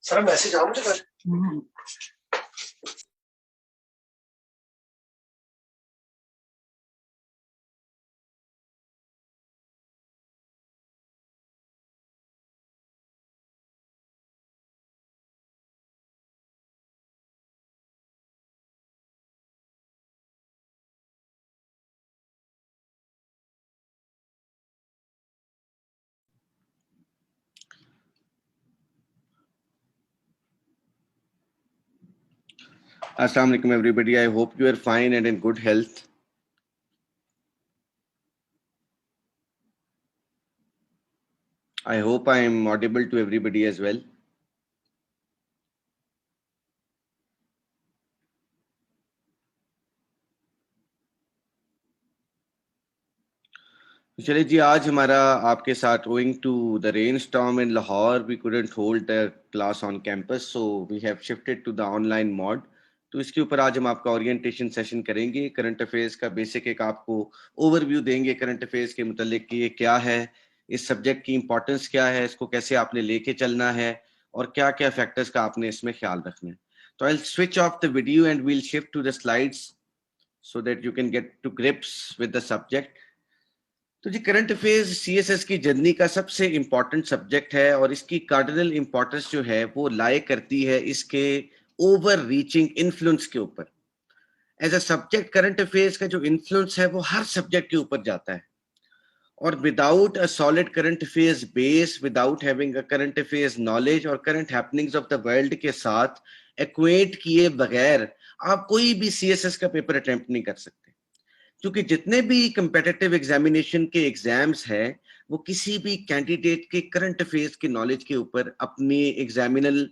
Sir message आ मुझे कर। Assalamu alaikum everybody. I hope you are fine and in good health. I hope I am audible to everybody as well. चलिए जी, आज हमारा आपके साथ owing to the rainstorm in Lahore, we couldn't hold the class on campus, so we have shifted to the online mode. तो इसके ऊपर आज हम आपका ओरिएंटेशन सेशन करेंगे. करंट अफेयर्स का बेसिक एक आपको ओवरव्यू देंगे करंट अफेयर्स के मुतालिक कि ये क्या है, इस सब्जेक्ट की इंपॉर्टेंस क्या है, इसको कैसे आपने लेके चलना है और क्या क्या फैक्टर्स का आपने इसमें ख्याल रखना है. तो I will switch off the video and we'll shift to the slides so that you can get to grips with the subject. तो जी करंट अफेयर्स सीएसएस की जर्नी का सबसे इंपॉर्टेंट सब्जेक्ट है और इसकी कार्डिनल इंपॉर्टेंस जो है वो लाई करती है इसके ओवर रीचिंग इन्फ्लुएंस के ऊपर. As a subject current affairs का जो इन्फ्लुएंस है वो हर सब्जेक्ट के ऊपर जाता है और without a solid current affairs base, without having a current affairs knowledge और current happenings of the world के साथ एक्वेट किए बगैर आप कोई भी सीएसएस का पेपर अटेम्प्ट नहीं कर सकते. क्योंकि जितने भी कंपेटिटिव एग्जामिनेशन के एग्जाम्स हैं वो किसी भी कैंडिडेट के करंट अफेयर्स की नॉलेज के ऊपर अपनी एग्जामिनल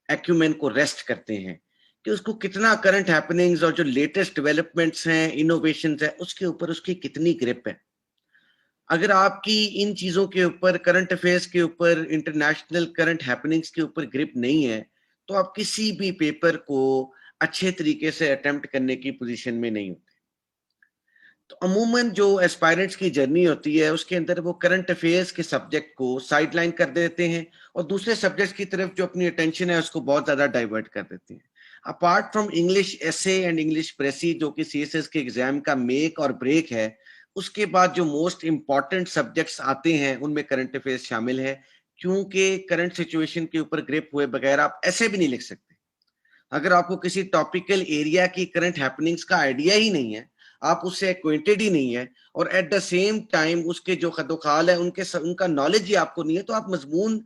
एक्यूमेन को रेस्ट करते हैं कि उसको कितना करंट हैपनिंग्स और जो लेटेस्ट डेवलपमेंट्स हैं, इनोवेशंस हैं, उसके ऊपर उसकी कितनी ग्रिप है. अगर आपकी इन चीजों के ऊपर, करंट अफेयर्स के ऊपर, इंटरनेशनल करंट हैपनिंग्स के ऊपर ग्रिप नहीं है तो आप किसी भी पेपर को अच्छे तरीके से अटेम्प्ट करने की पोजीशन में नहीं होते. तो अमूमन जो एस्पायरेंट्स की जर्नी होती है उसके अंदर वो करंट अफेयर्स के सब्जेक्ट को साइडलाइन कर देते हैं और दूसरे सब्जेक्ट्स की तरफ जो अपनी अटेंशन है उसको बहुत ज्यादा डाइवर्ट कर देते हैं. Apart from English essay and English precis जो कि सीएसएस के एग्जाम का मेक और ब्रेक है, उसके बाद जो मोस्ट इंपॉर्टेंट सब्जेक्ट्स आते हैं उनमें करंट अफेयर्स शामिल है. क्योंकि करंट सिचुएशन के ऊपर ग्रिप हुए बगैर आप ऐसे भी नहीं लिख सकते. अगर आपको किसी टॉपिकल एरिया की करंट हैपनिंग्स का आइडिया ही नहीं है, आप उससे एक्वेंटेड ही नहीं है और एट द सेम टाइम उसके जो खदोखाल है उनका नॉलेज ही आपको नहीं है, तो आप मजमून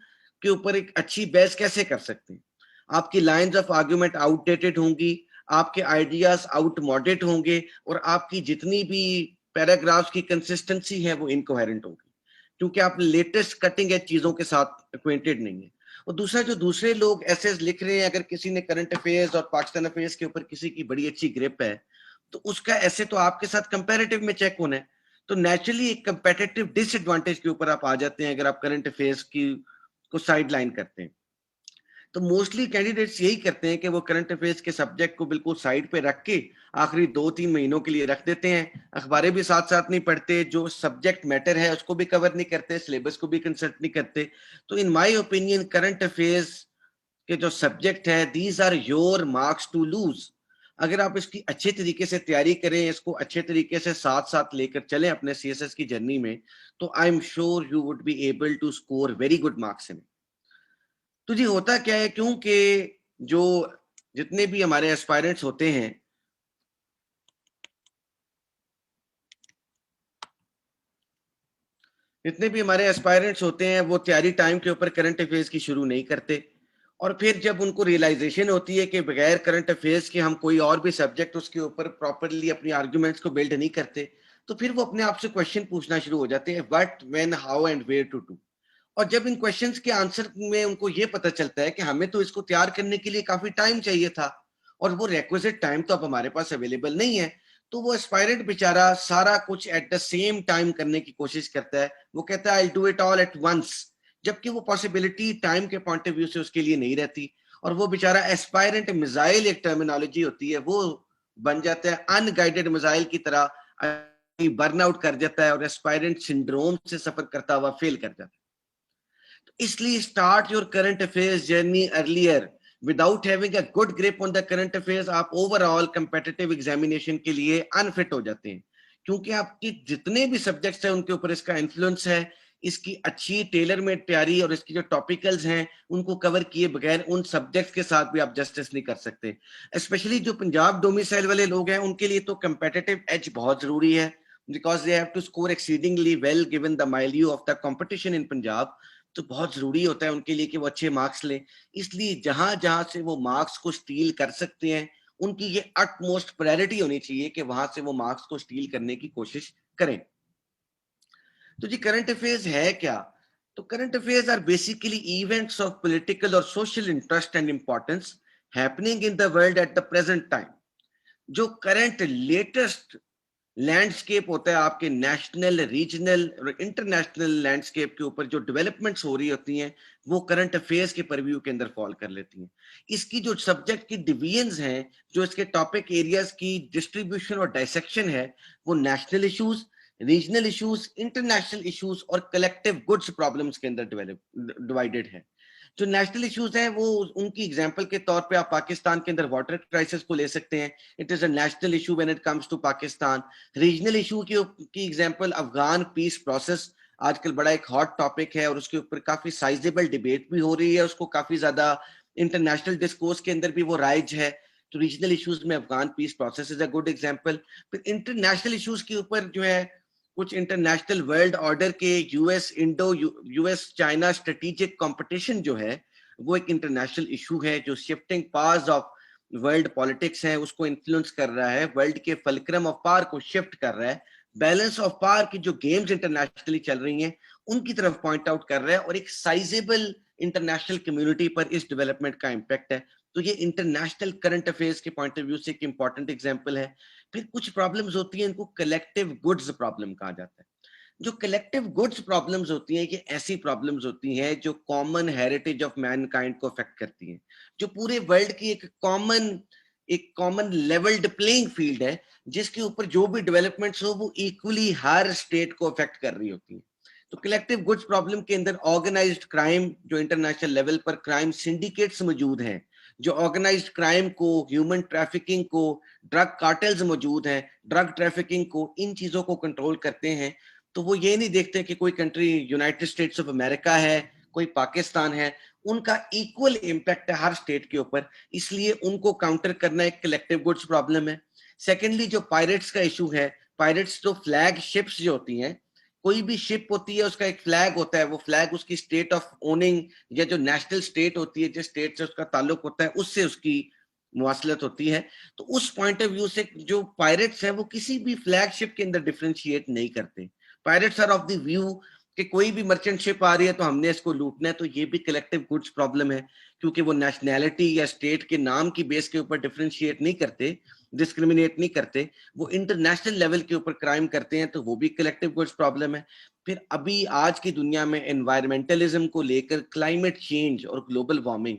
के ऊपर एक अच्छी बहस कैसे कर सकते हैं. आपकी लाइंस ऑफ आर्ग्यूमेंट आउटडेटेड होंगी, आपके आइडियाज आउटमॉडेड होंगे और आपकी जितनी भी पैराग्राफ्स की कंसिस्टेंसी है वो इनकोहेरेंट होगी क्योंकि आप लेटेस्ट कटिंग एज चीजों के साथ एक्वेंटेड नहीं है. और दूसरा, जो दूसरे लोग ऐसे लिख रहे हैं, अगर किसी ने करंट अफेयर्स और पाकिस्तान अफेयर्स के ऊपर किसी की बड़ी अच्छी ग्रिप है तो उसका ऐसे तो आपके साथ कंपैरेटिव में चेक होना है. तो नेचुरली एक कंपेटिटिव डिसएडवांटेज के ऊपर आप आ जाते हैं अगर आप करंट अफेयर्स की को साइड लाइन करते हैं. तो मोस्टली कैंडिडेट्स यही करते हैं कि वो करंट अफेयर्स के सब्जेक्ट को बिल्कुल साइड पे रख के आखिरी 2-3 महीनों के लिए रख देते हैं. अखबारें भी साथ साथ नहीं पढ़ते, जो सब्जेक्ट मैटर है उसको भी कवर नहीं करते, सिलेबस को भी कंसल्ट नहीं करते. तो in my opinion current affairs के जो सब्जेक्ट है, these are your marks to lose. अगर आप इसकी अच्छे तरीके से तैयारी करें, इसको अच्छे तरीके से साथ साथ लेकर चलें अपने सीएसएस की जर्नी में, तो I am sure you would be able to score very good marks in. तो जी होता क्या है, क्योंकि जो जितने भी हमारे एस्पायरेंट्स होते हैं, वो तैयारी टाइम के ऊपर करंट अफेयर्स की शुरू नहीं करते और फिर जब उनको रियलाइजेशन होती है कि बगैर करंट अफेयर्स के हम कोई और भी सब्जेक्ट उसके ऊपर प्रॉपरली अपनी आर्ग्यूमेंट्स को बिल्ड नहीं करते, तो फिर वो अपने आप से क्वेश्चन पूछना शुरू हो जाते हैं, what, when, how and where to do. और जब इन क्वेश्चंस के आंसर में उनको ये पता चलता है कि हमें तो इसको तैयार करने के लिए काफी टाइम चाहिए था और वो रिक्विजिट टाइम तो अब हमारे पास अवेलेबल नहीं है, तो वो एस्पायरेंट बेचारा सारा कुछ एट द सेम टाइम करने की कोशिश करता है. वो कहता है I do it all at once, जबकि वो पॉसिबिलिटी टाइम के पॉइंट ऑफ व्यू से उसके लिए नहीं रहती और वो बेचारा एस्पायरेंट मिसाइल, एक टर्मिनोलॉजी होती है, वो बन जाता है अनगाइडेड मिसाइल की तरह, बर्न आउट कर जाता है और एस्पायरेंट सिंड्रोम से सफर करता हुआ फेल कर जाता है. इसलिए start your current affairs journey earlier. Without having a good grip on the current affairs आप ओवरऑल कंपेटिटिव एग्जामिनेशन के लिए अनफिट हो जाते हैं, क्योंकि आपकी जितने भी सब्जेक्ट्स हैं उनके ऊपर इसका इन्फ्लुएंस है. इसकी अच्छी टेलर मेड तैयारी और इसकी जो टॉपिकल्स हैं उनको कवर किए बगैर उन सब्जेक्ट्स के साथ भी आप जस्टिस नहीं कर सकते. स्पेशली जो पंजाब डोमिसाइल वाले लोग हैं उनके लिए तो कंपेटिटिव एज बहुत जरूरी है, because they have to score exceedingly well given the milieu of the competition in Punjab. तो बहुत जरूरी होता है उनके लिए कि वो अच्छे मार्क्स लें. इसलिए जहां जहां से वो मार्क्स को स्टील कर सकते हैं उनकी ये अटमोस्ट प्रायोरिटी होनी चाहिए कि वहां से वो मार्क्स को स्टील करने की कोशिश करें. तो जी करंट अफेयर्स है क्या? तो current affairs are basically events of political और social interest and importance happening in the world at the present time. जो करंट लेटेस्ट लैंडस्केप होता है आपके नेशनल, रीजनल और इंटरनेशनल लैंडस्केप के ऊपर जो डेवलपमेंट्स हो रही होती हैं वो करंट अफेयर्स के परव्यू के अंदर फॉल कर लेती हैं. इसकी जो सब्जेक्ट की डिवीजन्स हैं, जो इसके टॉपिक एरियाज की डिस्ट्रीब्यूशन और डायसेक्शन है, वो national issues, regional issues, international issues और कलेक्टिव गुड्स प्रॉब्लम्स के अंदर डिवाइडेड है. जो नेशनल इश्यूज हैं वो उनकी एग्जांपल के तौर पे आप पाकिस्तान के अंदर वाटर क्राइसिस को ले सकते हैं. It is a national issue when it comes to Pakistan. Regional issue की एग्जांपल अफगान पीस प्रोसेस आजकल बड़ा एक हॉट टॉपिक है और उसके ऊपर काफी साइजेबल डिबेट भी हो रही है, उसको काफी ज्यादा इंटरनेशनल डिस्कोर्स के अंदर भी वो राइज है. तो रीजनल इश्यूज में Afghan peace process is a good example. फिर इंटरनेशनल इश्यूज के ऊपर जो है कुछ इंटरनेशनल वर्ल्ड ऑर्डर के यूएस चाइना स्ट्रेटेजिक कंपटीशन जो है वो एक इंटरनेशनल इशू है जो shifting parts of world politics है उसको इन्फ्लुएंस कर रहा है, वर्ल्ड के फलक्रम ऑफ पावर को शिफ्ट कर रहा है, बैलेंस ऑफ पावर की जो गेम्स इंटरनेशनली चल रही हैं उनकी तरफ पॉइंट आउट कर रहा है, और एक साइजेबल इंटरनेशनल कम्युनिटी पर इस डेवलपमेंट का इम्पैक्ट है. तो ये इंटरनेशनल करंट अफेयर्स के पॉइंट ऑफ व्यू से एक इंपॉर्टेंट एग्जांपल है. फिर कुछ प्रॉब्लम्स होती हैं, इनको कलेक्टिव गुड्स प्रॉब्लम कहा जाता है. जो कलेक्टिव गुड्स प्रॉब्लम्स होती हैं ये ऐसी प्रॉब्लम्स होती हैं जो कॉमन हेरिटेज ऑफ मैनकाइंड को अफेक्ट करती हैं, जो पूरे वर्ल्ड की एक कॉमन लेवल्ड प्लेइंग फील्ड है जिसके ऊपर जो भी डेवलपमेंट्स हो वो इक्वली हर स्टेट को अफेक्ट कर रही होती हैं. तो कलेक्टिव गुड्स प्रॉब्लम के अंदर ऑर्गेनाइज्ड क्राइम, जो इंटरनेशनल लेवल पर क्राइम सिंडिकेट्स मौजूद हैं, जो ऑर्गेनाइज्ड क्राइम को, ह्यूमन ट्रैफिकिंग को, ड्रग कार्टेल्स मौजूद हैं, ड्रग ट्रैफिकिंग को, इन चीजों को कंट्रोल करते हैं. तो वो ये नहीं देखते कि कोई country United states of America है, कोई पाकिस्तान है, उनका इक्वल इम्पैक्ट है हर स्टेट के ऊपर, इसलिए उनको काउंटर करना एक कलेक्टिव गुड्स प्रॉब्लम है. सेकेंडली जो पायरेट्स का इशू है, पायरेट्स जो फ्लैग शिप्स जो होती हैं, कोई भी शिप होती है उसका एक फ्लैग होता है, वो फ्लैग उसकी स्टेट ऑफ ओनिंग या जो नेशनल स्टेट होती है जिस स्टेट से उसका ताल्लुक होता है उससे उसकी मुवासलत होती है. तो उस पॉइंट ऑफ व्यू से जो पायरेट्स हैं वो किसी भी फ्लैगशिप के अंदर डिफरेंशिएट नहीं करते. Pirates are of the view कि कोई भी मर्चेंट शिप आ रही है तो हमने इसको लूटना है. तो ये भी कलेक्टिव गुड्स प्रॉब्लम है, क्योंकि वो नेशनैलिटी या स्टेट के नाम की बेस के ऊपर डिफरेंशिएट नहीं करते, डिस्क्रिमिनेट नहीं करते, वो इंटरनेशनल लेवल के ऊपर क्राइम करते हैं, तो वो भी कलेक्टिव गुड्स प्रॉब्लम है. फिर अभी आज की दुनिया में एनवायरमेंटलिज्म को लेकर क्लाइमेट चेंज और ग्लोबल वार्मिंग,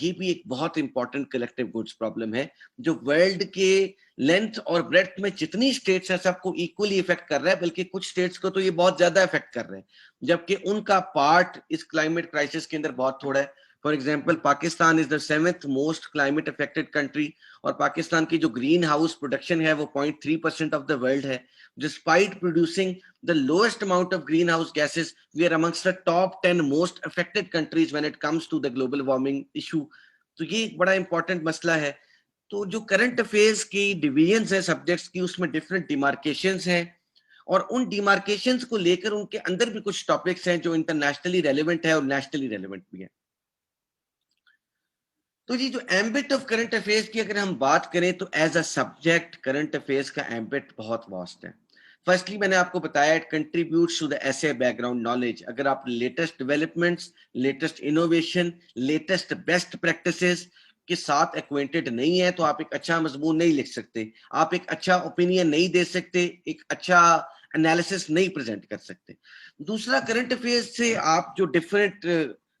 ये भी एक बहुत इंपॉर्टेंट कलेक्टिव गुड्स प्रॉब्लम है जो वर्ल्ड के लेंथ और ब्रेड्थ में जितनी स्टेट्स हैं सबको इक्वली इफेक्ट कर रहा है, बल्कि कुछ स्टेट्स को तो ये बहुत ज्यादा इफेक्ट कर रहे हैं, जबकि उनका पार्ट इस क्लाइमेट क्राइसिस के अंदर बहुत थोड़ा है. For example Pakistan is the 7th most climate affected country, और पाकिस्तान की जो ग्रीन हाउस प्रोडक्शन है वो 0.3% ऑफ द वर्ल्ड है. Despite producing the lowest amount of greenhouse gases, we are amongst the top 10 most affected countries when it comes to the global warming issue. तो ये एक बड़ा इंपॉर्टेंट मसला है. तो जो करंट अफेयर्स की डिवीजन्स है सब्जेक्ट्स की, उसमें डिफरेंट डिमार्केशंस हैं, और उन डिमार्केशंस को लेकर उनके अंदर भी कुछ टॉपिक्स हैं जो इंटरनेशनली रेलेवेंट है और नेशनली रेलेवेंट भी है. तो जी जो एम्बिट ऑफ करंट अफेयर्स की अगर हम बात करें तो as a subject current affairs का एम्बिट बहुत वास्ट है. फर्स्टली मैंने आपको बताया it contributes to the essay background knowledge. अगर आप latest developments, latest innovation, latest best practices के साथ एक्वेंटेड नहीं है तो आप एक अच्छा मजमून नहीं लिख सकते, आप एक अच्छा ओपिनियन नहीं दे सकते, एक अच्छा एनालिसिस नहीं प्रेजेंट कर सकते. दूसरा, करंट अफेयर्स से आप जो डिफरेंट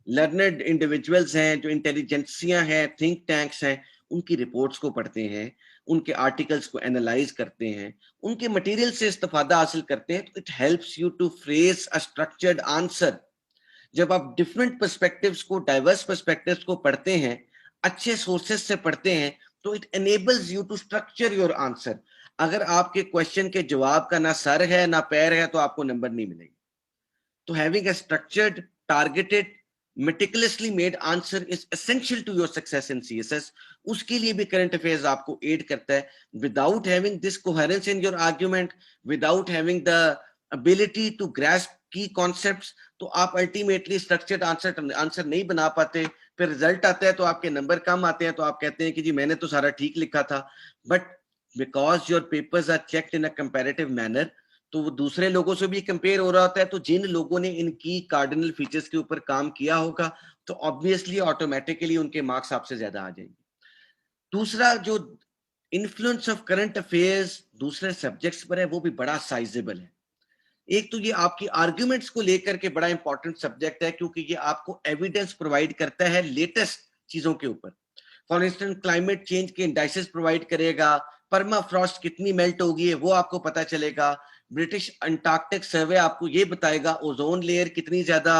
लर्नड इंडिविजुअल्स हैं, जो इंटेलिजेंसियां हैं, थिंक टैंक्स हैं, उनकी रिपोर्ट्स को पढ़ते हैं, उनके आर्टिकल्स को एनालाइज करते हैं, उनके मटेरियल से इस्तेफादा हासिल करते हैं, तो it helps you to phrase a structured answer. जब आप डिफरेंट पर्सपेक्टिव्स को, डाइवर्स पर्सपेक्टिव्स को पढ़ते हैं, अच्छे सोर्सेज से पढ़ते हैं, तो it enables you to structure your answer. अगर आपके क्वेश्चन के जवाब का ना सर है ना पैर है तो आपको नंबर नहीं मिलेगा। तो having a structured, targeted, meticulously made answer is essential to your success in CSS। उसके लिए भी करंट अफेयर्स आपको एड करता है। Without having this coherence in your argument, without having the ability to grasp key concepts, तो आप ultimately structured answer नहीं बना पाते। फिर रिजल्ट आता है तो आपके नंबर कम आते हैं, तो आप कहते हैं कि जी मैंने तो सारा ठीक लिखा था, but because your papers are checked in a comparative manner, तो वो दूसरे लोगों से भी कंपेयर हो रहा होता है। तो जिन लोगों ने इनकी कार्डिनल फीचर्स के ऊपर काम किया होगा तो ऑब्वियसली ऑटोमेटिकली उनके मार्क्स आपसे ज्यादा आ जाएंगे। दूसरा जो इन्फ्लुएंस ऑफ करंट अफेयर्स दूसरे सब्जेक्ट्स पर है वो भी बड़ा साइजेबल है। एक तो ये आपकी आर्ग्यूमेंट्स को लेकर के बड़ा इंपॉर्टेंट सब्जेक्ट है, क्योंकि ये आपको एविडेंस प्रोवाइड करता है लेटेस्ट चीजों के ऊपर। फॉर इंस्टेंस क्लाइमेट चेंज के इंडाइसेस प्रोवाइड करेगा, पर्मा फ्रॉस्ट कितनी मेल्ट होगी है वो आपको पता चलेगा, ब्रिटिश अंटार्कटिक सर्वे आपको ये बताएगा ओजोन लेयर कितनी ज्यादा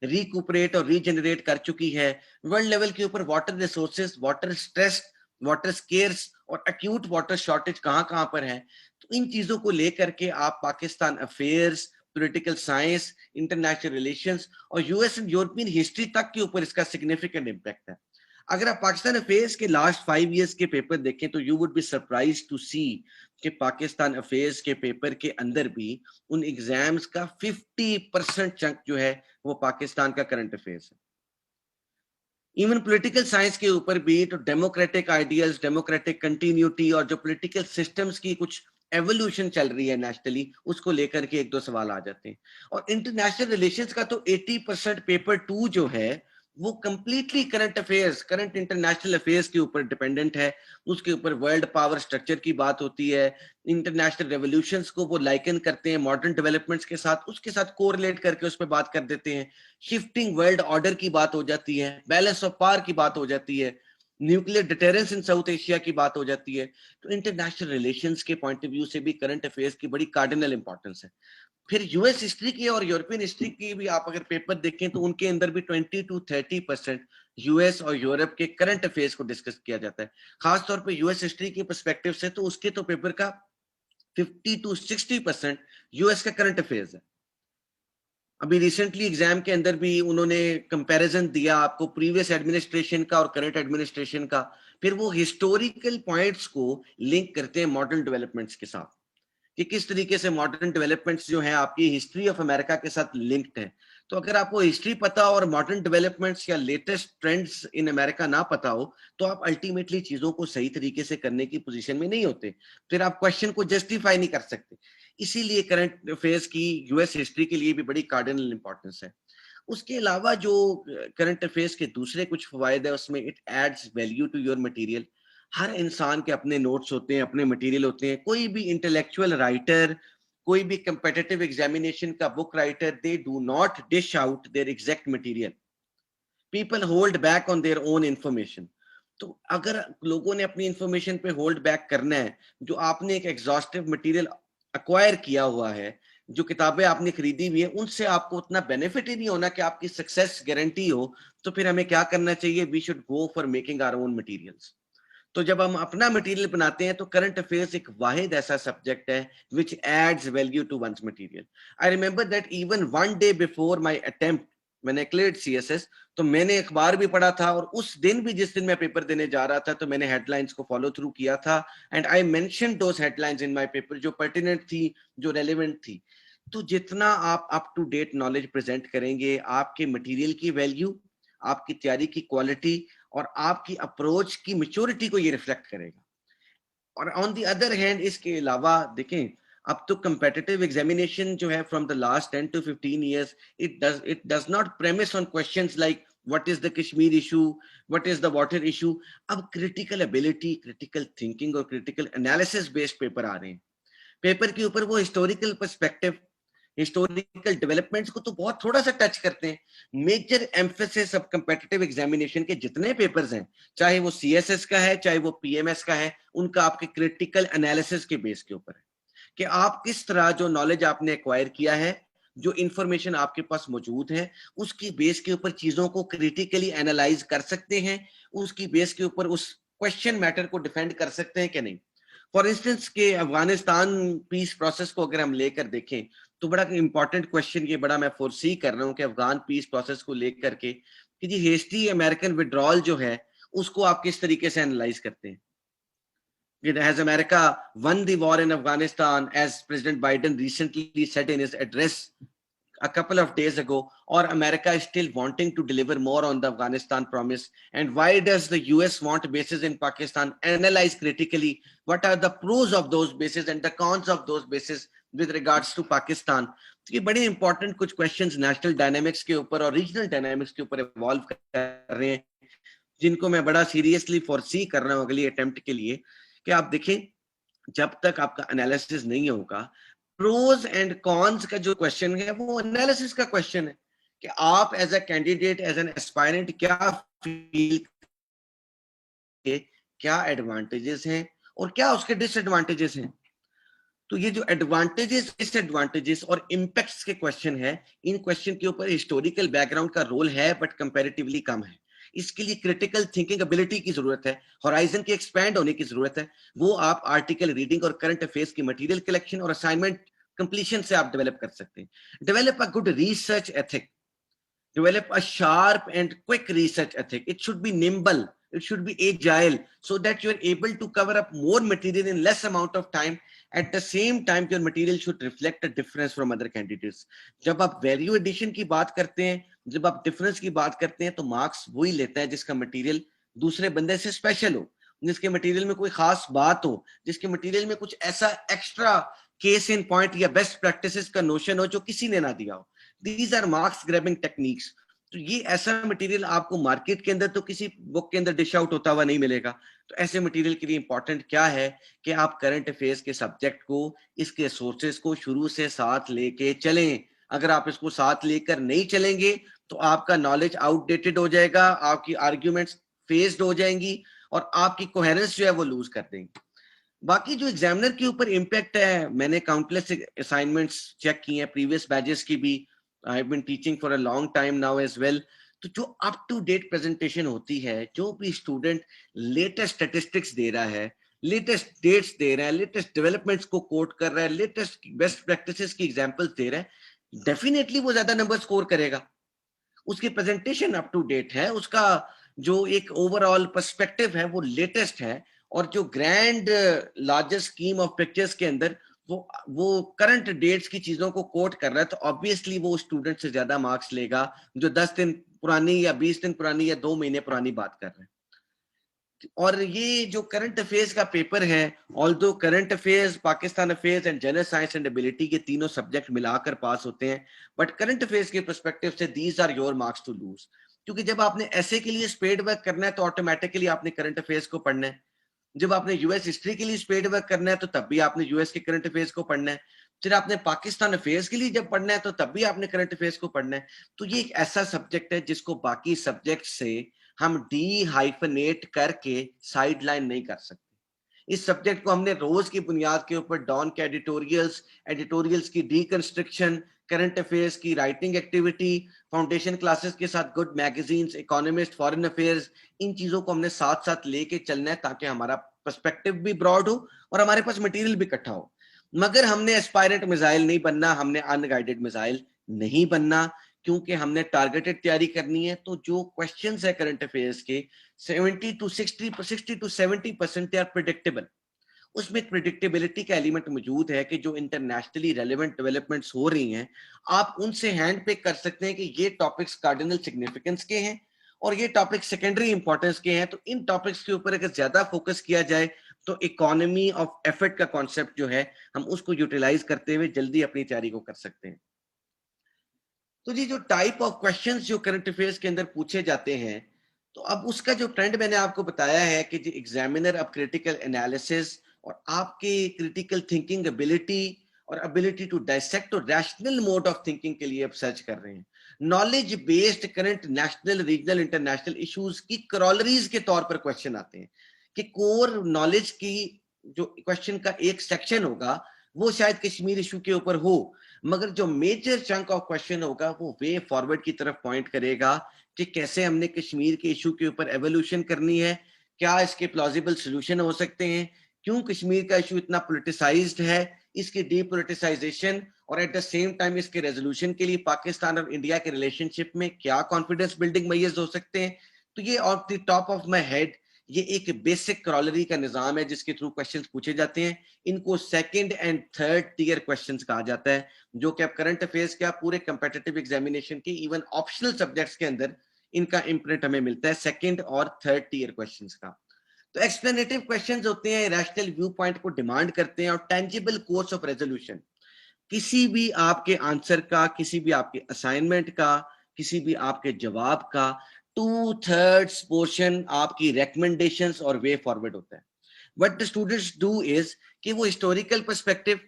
रिकूपरेट और रीजनरेट कर चुकी है, वर्ल्ड लेवल के ऊपर water resources, water stress, water scarce और एक्यूट वाटर शॉर्टेज कहाँ कहाँ पर है। तो इन चीजों को लेकर के आप Pakistan affairs, political science, international relations और यूएस एंड यूरोपियन हिस्ट्री तक के ऊपर इसका सिग्निफिकेंट इम्पैक्ट है। अगर आप पाकिस्तान अफेयर्स के लास्ट 5 इयर्स के पेपर देखें तो you would be surprise to see कि पाकिस्तान अफेयर्स के पेपर के अंदर भी उन एग्जाम्स का 50% चंक जो है वो पाकिस्तान का करंट अफेयर्स है। इवन पॉलिटिकल साइंस के ऊपर भी तो डेमोक्रेटिक आइडियल्स, डेमोक्रेटिक कंटिन्यूटी और जो पॉलिटिकल सिस्टम्स की कुछ एवोल्यूशन चल रही है नेशनली, उसको लेकर के एक दो सवाल आ जाते हैं। और इंटरनेशनल रिलेशंस का तो 80% पेपर 2 जो है वो completely current affairs, current international affairs के ऊपर डिपेंडेंट है। उसके ऊपर वर्ल्ड पावर स्ट्रक्चर की बात होती है, इंटरनेशनल रेवोल्यूशंस को वो लाइकन करते हैं मॉडर्न डेवलपमेंट्स के साथ, उसके साथ कोरिलेट करके उस पर बात कर देते हैं। शिफ्टिंग वर्ल्ड ऑर्डर की बात हो जाती है, बैलेंस ऑफ पावर की बात हो जाती है, न्यूक्लियर डिटेरेंस इन साउथ एशिया की बात हो जाती है। तो इंटरनेशनल रिलेशंस के पॉइंट ऑफ व्यू से भी करंट अफेयर्स की बड़ी कार्डिनल इंपॉर्टेंस है। फिर यूएस हिस्ट्री की और यूरोपियन हिस्ट्री की भी आप अगर पेपर देखें तो उनके अंदर भी 20 to 30% यूएस और यूरोप के करंट अफेयर्स को डिस्कस किया जाता है। खासतौर पर यूएस हिस्ट्री के पर्सपेक्टिव से तो उसके तो पेपर का 50 to 60% यूएस का करंट अफेयर्स है। अभी रिसेंटली एग्जाम के अंदर भी उन्होंने कंपैरिजन दिया आपको प्रीवियस एडमिनिस्ट्रेशन का और करंट एडमिनिस्ट्रेशन का, फिर वो हिस्टोरिकल पॉइंट्स को लिंक करते हैं मॉडर्न डेवलपमेंट्स के साथ कि किस तरीके से मॉडर्न डेवलपमेंट्स जो है आपकी हिस्ट्री ऑफ अमेरिका के साथ लिंक्ड है। तो अगर आपको हिस्ट्री पता हो और मॉडर्न डेवलपमेंट्स या लेटेस्ट ट्रेंड्स इन अमेरिका ना पता हो तो आप अल्टीमेटली चीजों को सही तरीके से करने की पोजीशन में नहीं होते, फिर आप क्वेश्चन को जस्टिफाई नहीं कर सकते। इसीलिए करंट अफेयर्स की यूएस हिस्ट्री के लिए भी बड़ी कार्डिनल इंपॉर्टेंस है। उसके अलावा जो करंट अफेयर्स के दूसरे कुछ फवायद है उसमें it adds value to your material. हर इंसान के अपने नोट्स होते हैं, अपने मटेरियल होते हैं। कोई भी इंटेलेक्चुअल राइटर, कोई भी कंपेटिटिव एग्जामिनेशन का book writer, they do not dish out their exact material. People hold back on their own information. तो अगर लोगों ने अपनी इंफॉर्मेशन पे होल्ड बैक करना है, जो आपने एक एग्जॉस्टिव मटेरियल अक्वायर किया हुआ है, जो किताबें आपने खरीदी हुई है, उनसे आपको उतना बेनिफिट ही नहीं होना कि आपकी सक्सेस गारंटी हो, तो फिर हमें क्या करना चाहिए? We should go for making our own materials. तो जब हम अपना मटेरियल बनाते हैं तो करंट अफेयर्स एक वाहिद ऐसा सब्जेक्ट है which adds value to one's material. I remember that even one day before my attempt when I cleared CSS, तो मैंने अखबार भी पढ़ा था और उस दिन भी जिस दिन मैं पेपर देने जा रहा था तो मैंने हेडलाइंस को फॉलो थ्रू किया था and I mention those headlines in my paper जो पर्टिनेंट थी, जो रेलेवेंट थी। तो जितना आप up to date knowledge present करेंगे, आपके मटेरियल की वैल्यू, आपकी तैयारी की क्वालिटी और आपकी अप्रोच की मैच्योरिटी को ये रिफ्लेक्ट करेगा। और ऑन द अदर हैंड इसके अलावा देखें, अब तो कंपेटिटिव एग्जामिनेशन जो है from the last 10 to 15 years, it does not premise on questions like what is the Kashmir issue, what is the water issue. अब क्रिटिकल एबिलिटी, क्रिटिकल थिंकिंग और critical analysis based paper आ रहे हैं। Paper के ऊपर वो historical perspective, historical developments को तो बहुत थोड़ा सा टच करते हैं। Major emphasis of competitive examination के जितने पेपर्स हैं, चाहे वो सीएसएस का है चाहे वो पीएमएस का है, उनका आपके क्रिटिकल एनालिसिस के बेस के ऊपर है कि आप किस तरह जो नॉलेज आपने एक्वायर किया है जो इंफॉर्मेशन आपके पास मौजूद है उसकी बेस के ऊपर चीजों को क्रिटिकली एनालाइज कर सकते हैं, उसकी बेस के ऊपर उस क्वेश्चन मैटर को डिफेंड कर सकते हैं कि नहीं। फॉर इंस्टेंस के अफगानिस्तान पीस प्रोसेस को अगर हम लेकर देखें तो बड़ा इंपॉर्टेंट क्वेश्चन ये बड़ा मैं फोरसी कर रहा हूँ कि अफगान पीस प्रोसेस को लेकर के कि जी हेस्टी अमेरिकन विड्रॉल जो है उसको आप किस तरीके से एनालाइज करते हैं। Has America won the war in Afghanistan, as President Biden recently said in his address a couple of days ago, or America is still wanting to deliver more on the Afghanistan promise? And why does the US want bases in Pakistan? Analyze critically what are the pros of those bases and the cons of those bases with regards to Pakistan. तो ये बड़े important कुछ questions national dynamics के ऊपर और regional dynamics के ऊपर evolve कर रहे हैं, जिनको मैं बड़ा सीरियसली फोरसी कर रहा हूँ अगली अटेम्प्ट के लिए कि आप देखें जब तक आपका एनालिसिस नहीं होगा, प्रोज एंड कॉन्स का जो क्वेश्चन है वो एनालिसिस का क्वेश्चन है कि आप as a candidate as an aspirant क्या फील के क्या एडवांटेजेस हैं और क्या उसके डिसएडवांटेजेस हैं। तो ये जो एडवांटेजेस डिसएडवांटेजेस और इंपैक्ट्स के क्वेश्चन है, इन क्वेश्चन के ऊपर हिस्टोरिकल बैकग्राउंड का रोल है बट कंपैरेटिवली कम है। इसके लिए क्रिटिकल थिंकिंग एबिलिटी की जरूरत है, होराइजन के एक्सपैंड होने की जरूरत है। वो आप आर्टिकल रीडिंग और करंट अफेयर्स की मटेरियल कलेक्शन और असाइनमेंट कंप्लीशन से आप डेवलप कर सकते हैं। Develop a good research ethic, develop a sharp and quick research ethic. It should be nimble, it should be agile, so that you are able to cover up more material in less amount of time. At the same time, your material should reflect a difference from other candidates. जब आप value addition की बात करते हैं, जब आप difference की बात करते हैं, तो मार्क्स वही लेता है जिसका मटेरियल दूसरे बंदे से स्पेशल हो, जिसके मटेरियल में कोई खास बात हो, जिसके मटेरियल में कुछ ऐसा एक्स्ट्रा केस इन पॉइंट या बेस्ट प्रैक्टिसेस का नोशन हो जो किसी ने ना दिया हो। These are marks grabbing techniques. तो ये ऐसा मटेरियल आपको मार्केट के अंदर तो किसी बुक के अंदर डिश आउट होता हुआ नहीं मिलेगा। तो ऐसे मटेरियल के लिए इंपॉर्टेंट क्या है कि आप करंट अफेयर्स के सब्जेक्ट को, इसके सोर्सेस को शुरू से साथ लेके चलें। अगर आप इसको साथ लेकर नहीं चलेंगे तो आपका नॉलेज आउटडेटेड हो जाएगा, आपकी आर्ग्यूमेंट्स फेस्ड हो जाएंगी और आपकी कोहेरेंस जो है वो लूज कर देंगे। बाकी जो एग्जामिनर के ऊपर इम्पैक्ट है, मैंने काउंटलेस असाइनमेंट्स चेक किए हैं प्रीवियस बैचेस की भी, I have been teaching for a long time now as well. तो जो अप टू डेट प्रेजेंटेशन होती है, जो भी स्टूडेंट लेटेस्ट स्टैटिस्टिक्स दे रहा है, लेटेस्ट डेट्स दे रहा है, लेटेस्ट डेवलपमेंट्स को कोट कर रहा है, लेटेस्ट बेस्ट प्रैक्टिसेस की एग्जांपल्स दे रहा है, डेफिनेटली वो ज्यादा नंबर स्कोर करेगा। उसकी प्रेजेंटेशन अप टू डेट है, उसका जो एक ओवरऑल पर्सपेक्टिव है वो लेटेस्ट है, और जो grand largest scheme of pictures के अंदर वो करंट डेट्स की चीजों को कोट कर रहा है, तो ऑब्वियसली वो स्टूडेंट से ज्यादा मार्क्स लेगा जो 10 दिन पुरानी या 20 दिन पुरानी या 2 महीने पुरानी बात कर रहे हैं। और ये जो करंट अफेयर्स का पेपर है, although current affairs, Pakistan affairs and general science and ability के तीनों सब्जेक्ट मिलाकर पास होते हैं, बट करंट अफेयर्स के पर्सपेक्टिव से these are your marks to lose. क्योंकि जब आपने ऐसे के लिए स्पेड वर्क करना है तो ऑटोमेटिकली आपने करंट अफेयर्स को पढ़ना है। जब आपने यूएस हिस्ट्री के लिए स्पेड वर्क करना है तो तब भी आपने यूएस के करंट अफेयर्स को पढ़ना है। फिर आपने पाकिस्तान अफेयर्स के लिए जब पढ़ना है तो तब भी आपने करंट अफेयर्स को पढ़ना है। तो ये एक ऐसा सब्जेक्ट है जिसको बाकी सब्जेक्ट से हम डी हाइफनेट करके साइड लाइन नहीं कर सकते। इस सब्जेक्ट को हमने रोज की बुनियाद के ऊपर डॉन के एडिटोरियल्स, एडिटोरियल्स की डीकंस्ट्रक्शन, करंट अफेयर्स की राइटिंग एक्टिविटी, फाउंडेशन क्लासेस के साथ good magazines, Economist, foreign affairs, इन चीजों को हमने साथ साथ लेके चलना है ताकि हमारा पर्सपेक्टिव भी ब्रॉड हो और हमारे पास मटेरियल भी इकट्ठा हो। मगर हमने एस्पायरेंट मिसाइल नहीं बनना, हमने अनगाइडेड मिसाइल नहीं बनना, क्योंकि हमने टारगेटेड तैयारी करनी है। तो जो क्वेश्चंस है करंट अफेयर्स के 70 टू 70% दे आर प्रिडिक्टेबल। उसमें एक प्रिडिक्टेबिलिटी का एलिमेंट मौजूद है कि जो इंटरनेशनली रेलेवेंट डेवलपमेंट्स हो रही हैं, आप उनसे हैंड पिक कर सकते हैं कि ये टॉपिक्स कार्डिनल सिग्निफिकेंस के हैं और ये टॉपिक सेकेंडरी इंपॉर्टेंस के हैं। तो इन टॉपिक्स के ऊपर अगर ज्यादा फोकस किया जाए तो इकोनॉमी ऑफ एफर्ट का कॉन्सेप्ट जो है, हम उसको यूटिलाइज करते हुए जल्दी अपनी तैयारी को कर सकते हैं। तो जी जो टाइप ऑफ क्वेश्चंस जो करंट अफेयर्स के अंदर पूछे जाते हैं, तो अब उसका जो ट्रेंड मैंने आपको बताया है कि जी एग्जामिनर अब क्रिटिकल एनालिसिस और आपके क्रिटिकल थिंकिंग एबिलिटी और एबिलिटी टू डाइसेक्ट और रैशनल मोड ऑफ थिंकिंग के लिए अब सर्च कर रहे हैं। Knowledge based current national, regional, international issues की क्रॉलरीज के तौर पर क्वेश्चन आते हैं कि कोर नॉलेज की जो क्वेश्चन का एक सेक्शन होगा वो शायद कश्मीर इशू के ऊपर हो, मगर जो मेजर चंक ऑफ क्वेश्चन होगा वो वे फॉरवर्ड की तरफ पॉइंट करेगा कि कैसे हमने कश्मीर के इशू के ऊपर एवोल्यूशन करनी है, क्या इसके प्लॉजिबल सोल्यूशन हो सकते हैं, क्यों कश्मीर का इशू इतना पोलिटिसाइज्ड है, इसकी डीपोलिटिसाइजेशन और एट द सेम टाइम इसके रेजोल्यूशन के लिए पाकिस्तान और इंडिया के रिलेशनशिप में क्या कॉन्फिडेंस बिल्डिंग मेजर्स हो सकते हैं। तो ये of the top of my head ये एक बेसिक क्रॉलरी का निजाम है जिसके थ्रू क्वेश्चंस पूछे जाते हैं। इनको second and third tier questions कहा जाता है, जो कि अब करंट अफेयर्स क्या पूरे कंपेटिटिव एग्जामिनेशन की इवन ऑप्शनल सब्जेक्ट्स के अंदर इनका इम्प्रिंट हमें मिलता है, सेकंड और थर्ड टियर क्वेश्चंस का। तो एक्सप्लेनेटिव क्वेश्चंस होते हैं, रैशनल व्यू पॉइंट को डिमांड करते हैं और टेंजिबल कोर्स ऑफ रेजोल्यूशन, किसी भी आपके आंसर का, किसी भी आपके असाइनमेंट का, किसी भी आपके जवाब का 2/3 पोर्शन आपकी रिकमेंडेशंस और वे फॉरवर्ड होता है। What the students do is कि वो हिस्टोरिकल पर्सपेक्टिव,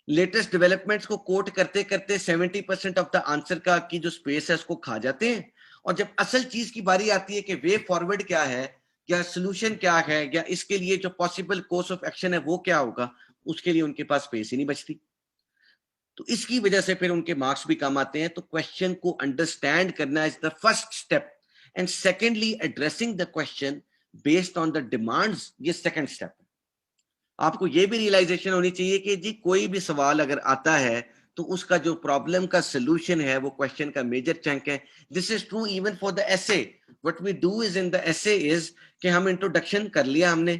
लेटेस्ट डेवलपमेंट्स को कोट करते करते 70% ऑफ द आंसर का की जो स्पेस है उसको खा जाते हैं, और जब असल चीज की बारी आती है कि वे फॉरवर्ड क्या है या सोल्यूशन क्या है या इसके लिए जो पॉसिबल कोर्स ऑफ एक्शन है वो क्या होगा, उसके लिए उनके पास स्पेस ही नहीं बचती। तो इसकी वजह से फिर उनके मार्क्स भी कम आते हैं। तो क्वेश्चन को अंडरस्टैंड करना is the first step, and secondly addressing the question based on the demands, ये सेकंड स्टेप है। आपको ये भी रियलाइजेशन होनी चाहिए कि जी कोई भी सवाल अगर आता है तो उसका जो प्रॉब्लम का सोल्यूशन है वो क्वेश्चन का मेजर चंक है। This is true even for the essay. What we do is in the essay is कि हम इंट्रोडक्शन कर लिया हमने,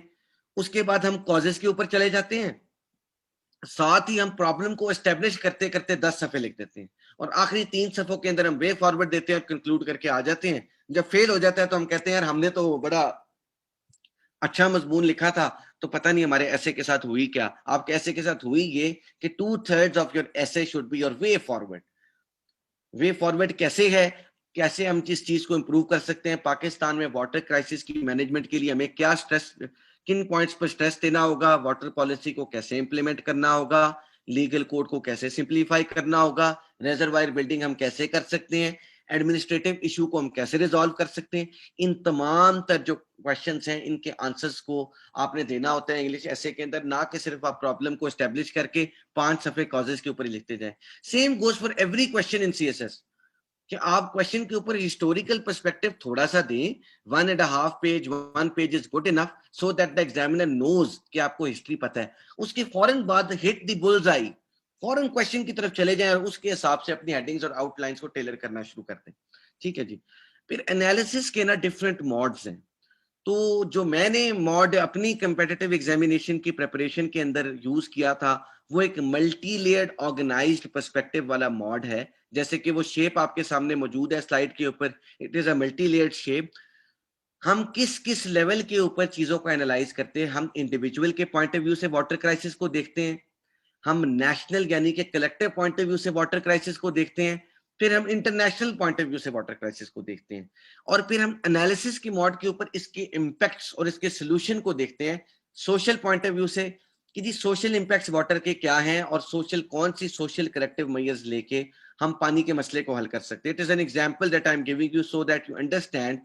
उसके बाद हम कॉजेस के ऊपर चले जाते हैं, साथ ही हम प्रॉब्लम को एस्टेब्लिश करते करते 10 सफे लिख देते हैं, और आखिरी 3 सफों के अंदर हम वे फॉरवर्ड देते हैं और कंक्लूड करके आ जाते हैं। जब फेल हो जाता है तो हम कहते हैं यार हमने तो बड़ा अच्छा मजमून लिखा था, तो पता नहीं हमारे ऐसे के साथ हुई क्या। आपके ऐसे के साथ हुई ये कि 2/3 ऑफ योर ऐसे should be your way forward. Way forward कैसे है, कैसे हम जिस चीज को इंप्रूव कर सकते हैं, पाकिस्तान में वाटर क्राइसिस की मैनेजमेंट के लिए हमें क्या स्ट्रेस, किन पॉइंट्स पर स्ट्रेस देना होगा, वाटर पॉलिसी को कैसे इंप्लीमेंट करना होगा, लीगल कोड को कैसे सिंप्लीफाई करना होगा, रिजर्वायर बिल्डिंग हम कैसे कर सकते हैं, एडमिनिस्ट्रेटिव इशू को हम कैसे रिजॉल्व कर सकते हैं। इन तमाम तर जो क्वेश्चंस हैं इनके आंसर्स को आपने देना होता है इंग्लिश ऐसे के अंदर, ना कि सिर्फ आप प्रॉब्लम को एस्टेब्लिश करके 5 सफे कॉजेस के ऊपर ही लिखते जाएं। Same goes for every question in CSS कि आप क्वेश्चन के ऊपर हिस्टोरिकल पर्सपेक्टिव थोड़ा सा दें, 1.5 page 1 page is good enough so that the examiner knows कि आपको हिस्ट्री पता है। उसके फौरन बाद हिट द बुल्स आई, फौरन क्वेश्चन की तरफ चले जाएं और उसके हिसाब से अपनी हेडिंग्स और आउटलाइंस को टेलर करना शुरू कर दें। ठीक है जी। फिर एनालिसिस के ना डिफरेंट मॉड्स हैं। तो जो मैंने मॉड अपनी कंपेटिटिव एग्जामिनेशन की प्रिपरेशन के अंदर यूज किया था वो एक मल्टी लेयर्ड ऑर्गेनाइज्ड पर्सपेक्टिव वाला मॉड है। जैसे कि वो शेप आपके सामने मौजूद है स्लाइड के ऊपर, it is a multi layered shape. हम किस किस लेवल के ऊपर चीजों को एनालाइज करते हैं, हम इंडिविजुअल के पॉइंट ऑफ व्यू से वाटर क्राइसिस को देखते हैं, हम नेशनल यानी कि कलेक्टिव पॉइंट ऑफ व्यू से वाटर क्राइसिस को देखते हैं, फिर हम इंटरनेशनल पॉइंट ऑफ व्यू से वाटर क्राइसिस को देखते हैं, और फिर हम एनालिसिस की मॉड के ऊपर इसके इम्पैक्ट्स और इसके सोल्यूशन को देखते हैं सोशल पॉइंट ऑफ व्यू से कि जी सोशल इम्पैक्ट्स वाटर के क्या हैं और सोशल कौन सी सोशल करेक्टिव मेजर्स लेके हम पानी के मसले को हल कर सकते हैं। It is an example that I am giving you so that you understand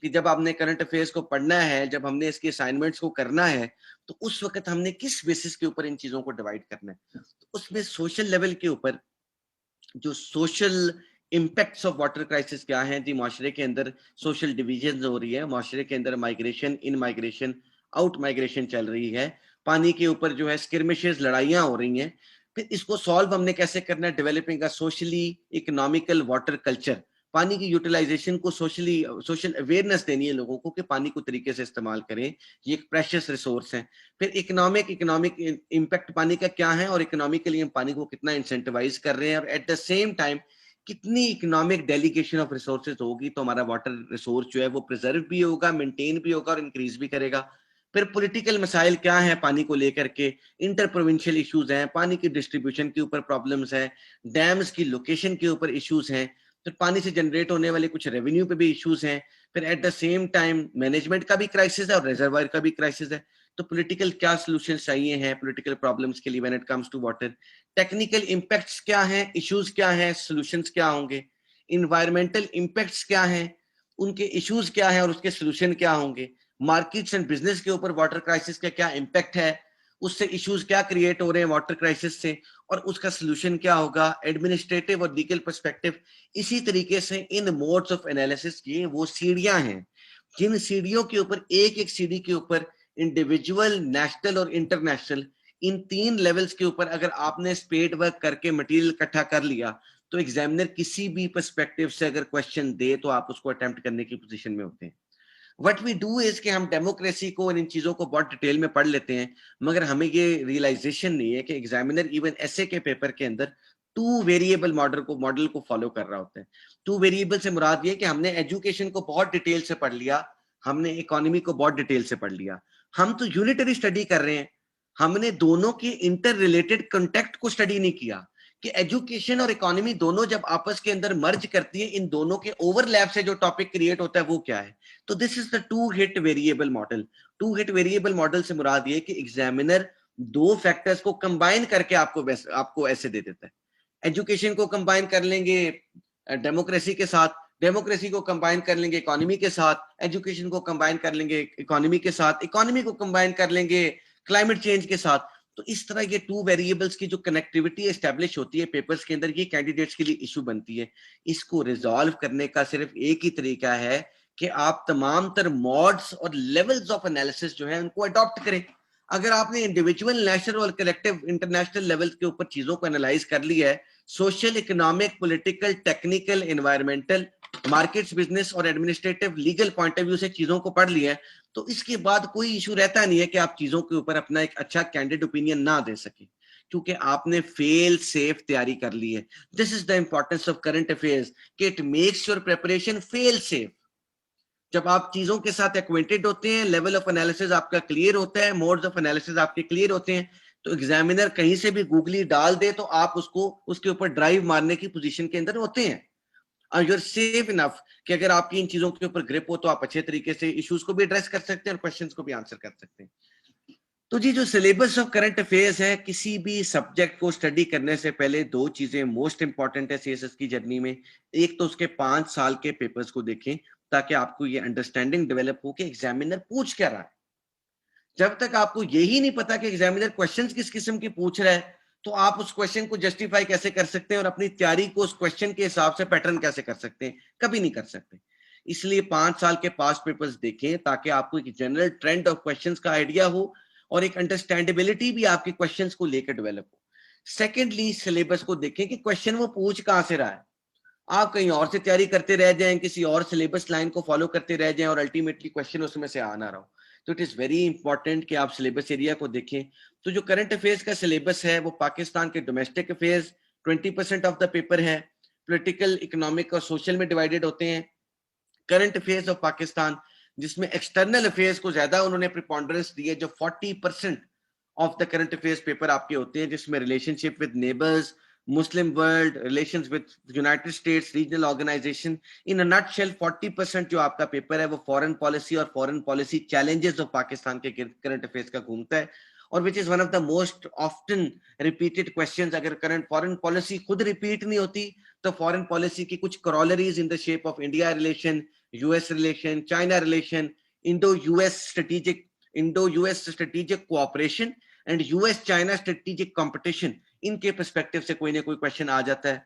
कि जब आपने करंट अफेयर्स को पढ़ना है, जब हमने इसके असाइनमेंट्स को करना है, तो उस वक्त हमने किस बेसिस के ऊपर इन चीजों को डिवाइड करना है। तो उसमें सोशल लेवल के ऊपर जो social impacts of water crisis क्या हैं जी, माशरे के अंदर सोशल डिविजन हो रही है, माशरे के अंदर माइग्रेशन, इन माइग्रेशन, आउट माइग्रेशन चल रही है, पानी के ऊपर जो है स्किर्मिशेस, लड़ाइयां हो रही हैं। फिर इसको सॉल्व हमने कैसे करना है, डेवलपिंग का सोशली इकोनॉमिकल वाटर कल्चर, पानी की यूटिलाइजेशन को सोशली सोशल अवेयरनेस देनी है लोगों को कि पानी को तरीके से इस्तेमाल करें, ये एक प्रेशियस रिसोर्स है। फिर इकोनॉमिक इम्पैक्ट पानी का क्या है और इकोनॉमिकली हम पानी को कितना इंसेंटिवाइज कर रहे हैं, और एट द सेम टाइम कितनी इकोनॉमिक डेलीगेशन ऑफ रिसोर्सेज होगी तो हमारा वाटर रिसोर्स जो है वो प्रिजर्व भी होगा, मेंटेन भी होगा और इंक्रीज भी करेगा। फिर पॉलिटिकल मसाइल क्या है पानी को लेकर के, इंटर प्रोविंशियल इश्यूज हैं, पानी की डिस्ट्रीब्यूशन के ऊपर प्रॉब्लम्स हैं, डैम्स की लोकेशन के ऊपर इश्यूज हैं, फिर पानी से जनरेट होने वाले कुछ रेवेन्यू पे भी इश्यूज हैं, फिर at the same time management का भी क्राइसिस है और रिजर्वायर का भी क्राइसिस है। तो पॉलिटिकल क्या सॉल्यूशन चाहिए हैं पॉलिटिकल प्रॉब्लम्स के लिए when it comes to water, technical impacts क्या हैं, इश्यूज क्या हैं, सॉल्यूशंस क्या होंगे, इन्वायरमेंटल इंपैक्ट्स क्या हैं, उनके इश्यूज क्या हैं और उसके सॉल्यूशन क्या होंगे, मार्केट्स एंड बिजनेस के ऊपर वाटर क्राइसिस का क्या इंपैक्ट है, उससे इश्यूज क्या क्रिएट हो रहे हैं वाटर क्राइसिस से, और उसका सोल्यूशन क्या होगा, एडमिनिस्ट्रेटिव और लीगल पर्सपेक्टिव। इसी तरीके से इन मोड्स ऑफ एनालिसिस ये वो सीढ़ियां हैं जिन सीढ़ियों के ऊपर, एक एक सीढ़ी के ऊपर इंडिविजुअल, नेशनल और इंटरनेशनल, इन 3 लेवल्स के ऊपर अगर आपने स्पेड वर्क करके मटेरियल इकट्ठा कर लिया तो एग्जामिनर किसी भी पर्सपेक्टिव से अगर क्वेश्चन दे तो आप उसको अटेम्प्ट करने की पोजीशन में होते हैं। व्हाट वी डू इज कि हम डेमोक्रेसी को और इन चीजों को बहुत डिटेल में पढ़ लेते हैं, मगर हमें ये रियलाइजेशन नहीं है कि एग्जामिनर इवन ऐसे के पेपर के अंदर 2 वेरिएबल मॉडल को फॉलो कर रहा होता है। 2 वेरिएबल से मुराद ये कि हमने एजुकेशन को बहुत डिटेल से पढ़ लिया, हमने इकोनॉमी को बहुत डिटेल से पढ़ लिया, हम तो यूनिटरी स्टडी कर रहे हैं, हमने दोनों के इंटर रिलेटेड कंटेक्ट को स्टडी नहीं किया कि एजुकेशन और इकोनॉमी दोनों जब आपस के अंदर मर्ज करती है, इन दोनों के ओवरलैप से जो टॉपिक क्रिएट होता है वो क्या है। तो this is the 2 hit variable model. 2 hit variable model से मुराद ये कि एग्जामिनर 2 फैक्टर्स को कंबाइन करके आपको ऐसे दे देता है। एजुकेशन को कंबाइन कर लेंगे डेमोक्रेसी के साथ, डेमोक्रेसी को कंबाइन कर लेंगे इकोनॉमी के साथ, एजुकेशन को कंबाइन कर लेंगे इकोनॉमी के साथ, इकोनॉमी को कंबाइन कर लेंगे क्लाइमेट चेंज के साथ। तो इस तरह ये 2 वेरिएबल्स की जो कनेक्टिविटी एस्टेब्लिश होती है पेपर्स के अंदर, ये कैंडिडेट्स के लिए इशू बनती है। इसको रिजॉल्व करने का सिर्फ एक ही तरीका है कि आप तमाम तर मॉड्स और लेवल्स ऑफ एनालिसिस जो है उनको अडॉप्ट करें। अगर आपने इंडिविजुअल, नेशनल और कलेक्टिव इंटरनेशनल लेवल के ऊपर चीजों को एनालाइज कर लिया है, social, economic, political, technical, environmental, markets, business और administrative legal point of view से चीजों को पढ़ लिया है, तो इसके बाद कोई इशू रहता नहीं है कि आप चीजों के ऊपर अपना एक अच्छा कैंडिडेट ओपिनियन ना दे सके, क्योंकि आपने फेल सेफ तैयारी कर ली है। This is the importance of current affairs कि it makes your preparation fail safe. जब आप चीजों के साथ एक्वेंटेड होते हैं, लेवल ऑफ एनालिसिस आपका क्लियर होता है, मोड्स ऑफ एनालिसिस आपके क्लियर होते हैं, तो एग्जामिनर कहीं से भी गूगली डाल दे तो आप उसको उसके ऊपर ड्राइव मारने की पोजीशन के अंदर होते हैं। और यूर सेफ इनफ कि अगर आपकी इन चीजों के ऊपर ग्रिप हो तो आप अच्छे तरीके से इश्यूज को भी एड्रेस कर सकते हैं और क्वेश्चंस को भी आंसर कर सकते हैं। तो जी, जो सिलेबस ऑफ करंट अफेयर्स है, किसी भी सब्जेक्ट को स्टडी करने से पहले 2 चीजें मोस्ट इंपॉर्टेंट है सीएसएस की जर्नी में। एक तो उसके 5 साल के पेपर्स को देखें ताकि आपको ये अंडरस्टैंडिंग डेवलप हो कि एग्जामिनर पूछ क्या रहा है। जब तक आपको यही नहीं पता कि एग्जामिनर क्वेश्चंस किस किस्म के पूछ रहा है, तो आप उस क्वेश्चन को जस्टिफाई कैसे कर सकते हैं और अपनी तैयारी को उस क्वेश्चन के हिसाब से पैटर्न कैसे कर सकते हैं, कभी नहीं कर सकते। इसलिए 5 साल के पास्ट पेपर्स देखें ताकि आपको एक जनरल ट्रेंड ऑफ क्वेश्चंस का आइडिया हो और एक अंडरस्टैंडेबिलिटी भी आपके क्वेश्चंस को लेकर डेवलप हो। सेकेंडली, सिलेबस को देखें कि क्वेश्चन वो पूछ कहां से रहा है। आप कहीं और से तैयारी करते रह जाएं, किसी और सिलेबस लाइन को फॉलो करते रह जाएं और अल्टीमेटली क्वेश्चन उसमें से आ ना रहा हो। तो इट इज वेरी इंपॉर्टेंट कि आप सिलेबस एरिया को देखें। तो जो करंट अफेयर्स का सिलेबस है वो पाकिस्तान के domestic affairs 20% of the paper है, पॉलिटिकल, इकोनॉमिक और सोशल में डिवाइडेड होते हैं। करंट अफेयर्स ऑफ पाकिस्तान, जिसमें एक्सटर्नल अफेयर्स को ज्यादा उन्होंने प्रिपॉन्डरेंस दी है, जो 40% of the current affairs paper आपके होते हैं, जिसमें relationship with neighbours, Muslim world, relations with United States, regional organisation, in a nutshell 40% जो आपका पेपर है वो फॉरेन पॉलिसी और foreign policy challenges of Pakistan के करंट अफेयर्स का घूमता है, और which is one of the most often repeated questions. अगर करंट फॉरेन पॉलिसी खुद रिपीट नहीं होती तो फॉरेन पॉलिसी की कुछ क्रॉलरीज in the shape of India relation, US relation, China relation, Indo US strategic cooperation and US China strategic competition, इनके perspective से कोई ना कोई क्वेश्चन आ जाता है।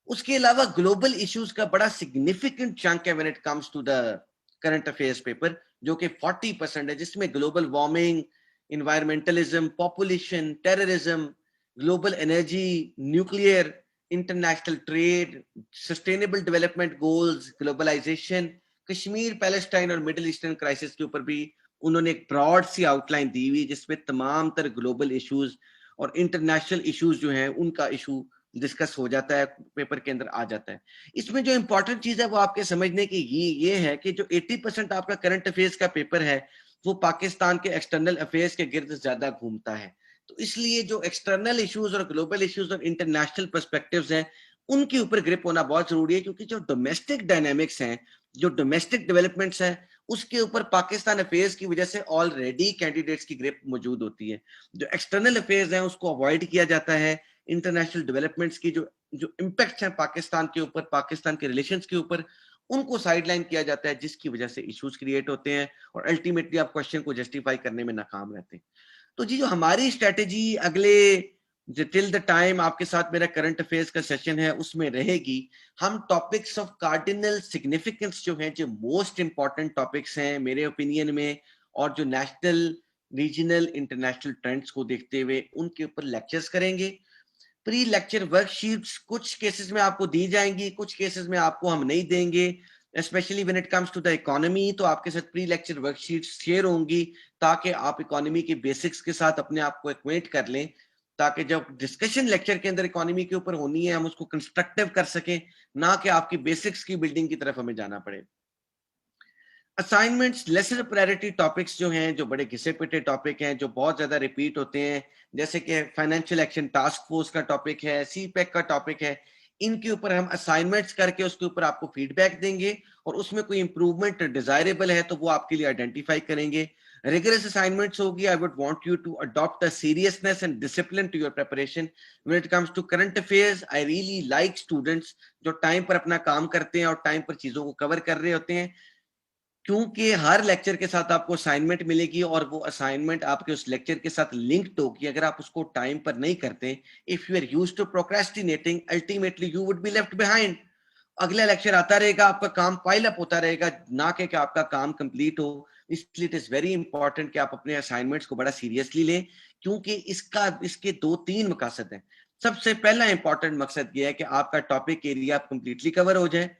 उसके अलावा ग्लोबल इश्यूज का बड़ा सिग्निफिकेंट चंक है when it comes to the current affairs paper, जो कि 40% है, जिसमें global warming, environmentalism, population, terrorism, global energy, nuclear, international trade, sustainable development goals, globalisation, Kashmir, Palestine और मिडिल ईस्टर्न क्राइसिस के ऊपर भी उन्होंने एक ब्रॉड सी आउटलाइन दी हुई, जिसमें तमाम तर ग्लोबल इश्यूज और इंटरनेशनल इश्यूज जो हैं उनका इशू डिस्कस हो जाता है, पेपर के अंदर आ जाता है। इसमें जो इंपॉर्टेंट चीज है वो आपके समझने की ये है कि जो 80% आपका करंट अफेयर्स का पेपर है वो पाकिस्तान के एक्सटर्नल अफेयर्स के गिर्द ज्यादा घूमता है। तो इसलिए जो एक्सटर्नल इश्यूज और ग्लोबल इश्यूज और इंटरनेशनल पर्सपेक्टिव्स हैं उनके ऊपर ग्रिप होना बहुत जरूरी है, क्योंकि जो डोमेस्टिक डायनेमिक्स हैं, जो डोमेस्टिक डेवलपमेंट्स हैं, उसके ऊपर पाकिस्तान अफेयर्स की वजह से ऑलरेडी कैंडिडेट्स की ग्रिप मौजूद होती है। जो एक्सटर्नल अफेयर्स हैं उसको अवॉइड किया जाता है। इंटरनेशनल डेवलपमेंट्स की जो जो इम्पैक्ट है पाकिस्तान के ऊपर, पाकिस्तान के रिलेशंस के ऊपर, उनको साइडलाइन किया जाता है, जिसकी वजह से इश्यूज क्रिएट होते हैं और अल्टीमेटली आप क्वेश्चन को जस्टिफाई करने में नाकाम रहते हैं। तो जी जो हमारी स्ट्रेटेजी अगले टिल द टाइम आपके साथ मेरा करंट अफेयर्स का सेशन है उसमें रहेगी, हम टॉपिक्स ऑफ कार्डिनल सिग्निफिकेंस जो हैं, जो मोस्ट इंपॉर्टेंट टॉपिक्स हैं मेरे ओपिनियन में, और जो नेशनल रीजनल इंटरनेशनल ट्रेंड्स को देखते हुए उनके ऊपर लेक्चर्स करेंगे। प्री लेक्चर वर्कशीट्स कुछ केसेस में आपको दी जाएंगी, कुछ केसेस में आपको हम नहीं देंगे, specially when it comes to the economy. तो आपके साथ प्री लेक्चर वर्कशीट्स शेयर होंगी ताकि आप इकोनॉमी के बेसिक्स के साथ अपने आप को एक्वेंट कर लें, ताकि जब डिस्कशन लेक्चर के अंदर इकोनॉमी के ऊपर होनी है हम उसको कंस्ट्रक्टिव कर सकें, ना कि आपकी बेसिक्स की बिल्डिंग की तरफ हमें जाना पड़े। असाइनमेंट्स लेसर प्रायोरिटी टॉपिक्स जो हैं, जो बड़े घिसे पिटे टॉपिक हैं, जो बहुत ज्यादा रिपीट होते हैं, जैसे कि फाइनेंशियल एक्शन टास्क फोर्स का टॉपिक है, सीपैक का टॉपिक है, इनके ऊपर हम असाइनमेंट्स करके उसके ऊपर आपको फीडबैक देंगे और उसमें कोई इंप्रूवमेंट डिजायरेबल है तो वो आपके लिए आइडेंटिफाई करेंगे। रिगरस असाइनमेंट्स होगी, I would want you to adopt a seriousness and discipline to your preparation when it comes to current affairs. I really like students जो टाइम पर अपना काम करते हैं और टाइम पर चीजों को कवर कर रहे होते हैं, क्योंकि हर लेक्चर के साथ आपको असाइनमेंट मिलेगी और वो असाइनमेंट आपके उस लेक्चर के साथ लिंक्ड होगी। अगर आप उसको टाइम पर नहीं करते, if you are used to procrastinating, ultimately you would be left behind. अगला लेक्चर आता रहेगा, आपका काम पाइल अप होता रहेगा, ना कि आपका काम कंप्लीट हो। इसलिए इट इज वेरी इंपॉर्टेंट कि आप अपने असाइनमेंट्स को बड़ा सीरियसली लें, क्योंकि इसके दो तीन मकसद हैं। सबसे पहला इंपॉर्टेंट मकसद ये है कि आपका टॉपिक एरिया कंप्लीटली कवर हो जाए।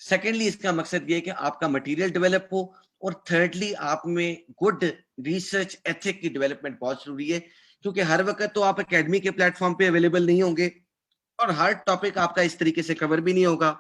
सेकेंडली इसका मकसद ये है कि आपका मटेरियल डेवलप हो, और थर्डली आप में गुड रिसर्च एथिक की डेवलपमेंट बहुत जरूरी है, क्योंकि हर वक्त तो आप एकेडमी के प्लेटफॉर्म पे अवेलेबल नहीं होंगे और हर टॉपिक आपका इस तरीके से कवर भी नहीं होगा।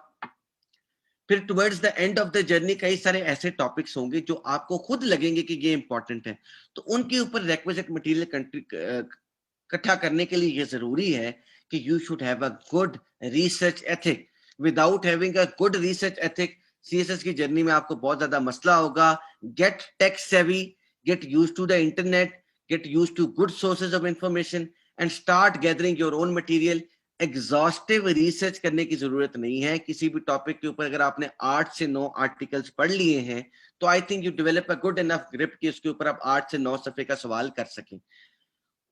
फिर towards the end of the journey कई सारे ऐसे टॉपिक्स होंगे जो आपको खुद लगेंगे कि ये इंपॉर्टेंट है, तो उनके ऊपर रिक्विजिट मटेरियल इकट्ठा करने के लिए ये जरूरी है कि you should have a good research ethic. Without having a good research ethic, CSS की जर्नी में आपको बहुत ज्यादा मसला होगा। Get tech savvy, get used to the internet, get used to good sources of information and start gathering your own material. Exhaustive research करने की जरूरत नहीं है। किसी भी टॉपिक के ऊपर अगर आपने 8 से 9 आर्टिकल्स पढ़ लिए हैं तो I think you develop a good enough grip कि उसके ऊपर आप 8 से 9 सफे का सवाल कर सकें।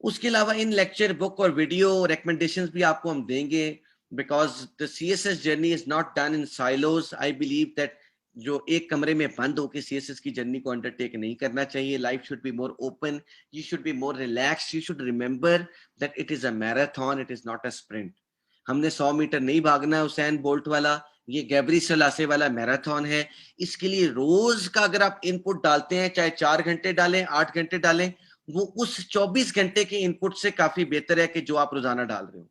उसके अलावा इन लेक्चर बुक और वीडियो रिकमेंडेशंस भी आपको हम देंगे, because the CSS journey is not done in silos. I believe that जो एक कमरे में बंद होकर सीएसएस की जर्नी को अंडरटेक नहीं करना चाहिए। Life should be more open, you should be more relax, you should remember that it is a marathon, it is not a sprint. हमने 100 मीटर नहीं भागना है हुसैन बोल्ट वाला, ये गैब्री सलासे वाला मैराथन है। इसके लिए रोज का अगर आप इनपुट डालते हैं, चाहे 4 घंटे डालें 8 घंटे डालें, वो उस 24 घंटे के इनपुट से काफी बेहतर है कि जो आप रोजाना डाल रहे हो।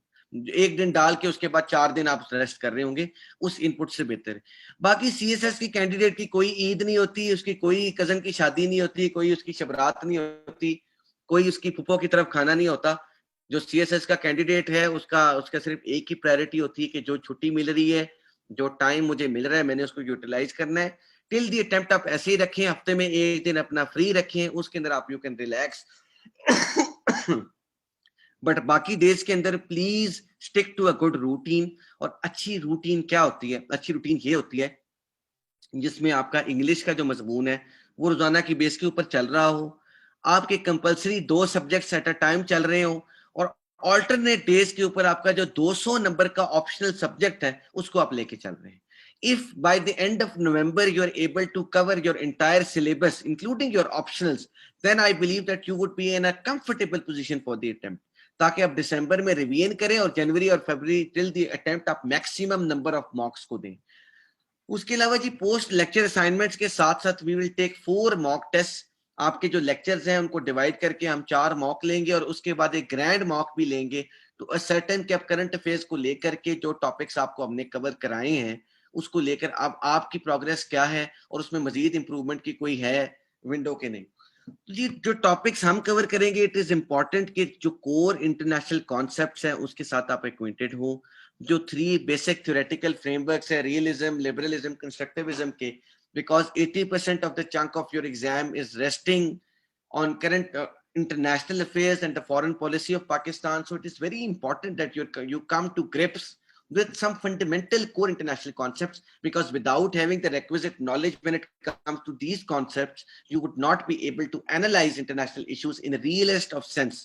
एक दिन डाल के उसके बाद 4 दिन आप रेस्ट कर रहे होंगे, उस इनपुट से बेहतर है। बाकी सीएसएस की कैंडिडेट की कोई ईद नहीं होती, उसकी कोई कजन की शादी नहीं होती, कोई उसकी शबरात नहीं होती, कोई उसकी फुफो की तरफ खाना नहीं होता। जो सीएसएस का कैंडिडेट है उसका उसका सिर्फ एक ही प्रायोरिटी होती है कि जो छुट्टी मिल रही है, जो टाइम मुझे मिल रहा है, मैंने उसको यूटिलाइज करना है। टिल दी अटेम्प्ट आप ऐसे ही रखें, हफ्ते में एक दिन अपना फ्री रखें, उसके अंदर आप यू कैन रिलैक्स। बट बाकी डेज के अंदर please stick to a good routine. और अच्छी रूटीन क्या होती है? अच्छी रूटीन ये होती है जिसमें आपका इंग्लिश का जो मजमून है वो रोजाना की बेस के ऊपर चल रहा हो, आपके compulsory 2 subjects at a time चल रहे हो, और ऑल्टरनेट डेज के ऊपर आपका जो 200 नंबर का ऑप्शनल सब्जेक्ट है उसको आप लेके चल रहे हैं। If by the end of November you are able to cover your entire syllabus, including your optionals, then I believe that you would be in a comfortable position for the attempt. ताकि आप दिसंबर में revision करें और जनवरी और फरवरी till the attempt आप maximum number of marks को दें। उसके अलावा जी पोस्ट लेक्चर असाइनमेंट्स के साथ साथ we will take 4 mock test. आपके जो लेक्चर्स हैं उनको डिवाइड करके हम 4 मॉक लेंगे और उसके बाद एक ग्रैंड मॉक भी लेंगे, तो असर्टेन के आप करंट अफेयर्स को लेकर के जो टॉपिक्स आपको हमने कवर कराए हैं उसको लेकर अब आपकी प्रोग्रेस क्या है और उसमें मजीद इंप्रूवमेंट की कोई है विंडो के नहीं। तो जी जो टॉपिक्स हम कवर करेंगे इट इज इंपॉर्टेंट कि जो कोर इंटरनेशनल कॉन्सेप्ट्स हैं उसके साथ आप एक्वेंटेड हो। जो 3 बेसिक थ्योरेटिकल फ्रेमवर्क्स है रियलिज्म, लिबरलिज्म, कंस्ट्रक्टिविज्म के, because 80% of the chunk of your exam is resting on current international affairs and the foreign policy of Pakistan. So it is very important that you come to grips with some fundamental core international concepts, because without having the requisite knowledge when it comes to these concepts, you would not be able to analyze international issues in the realest of sense.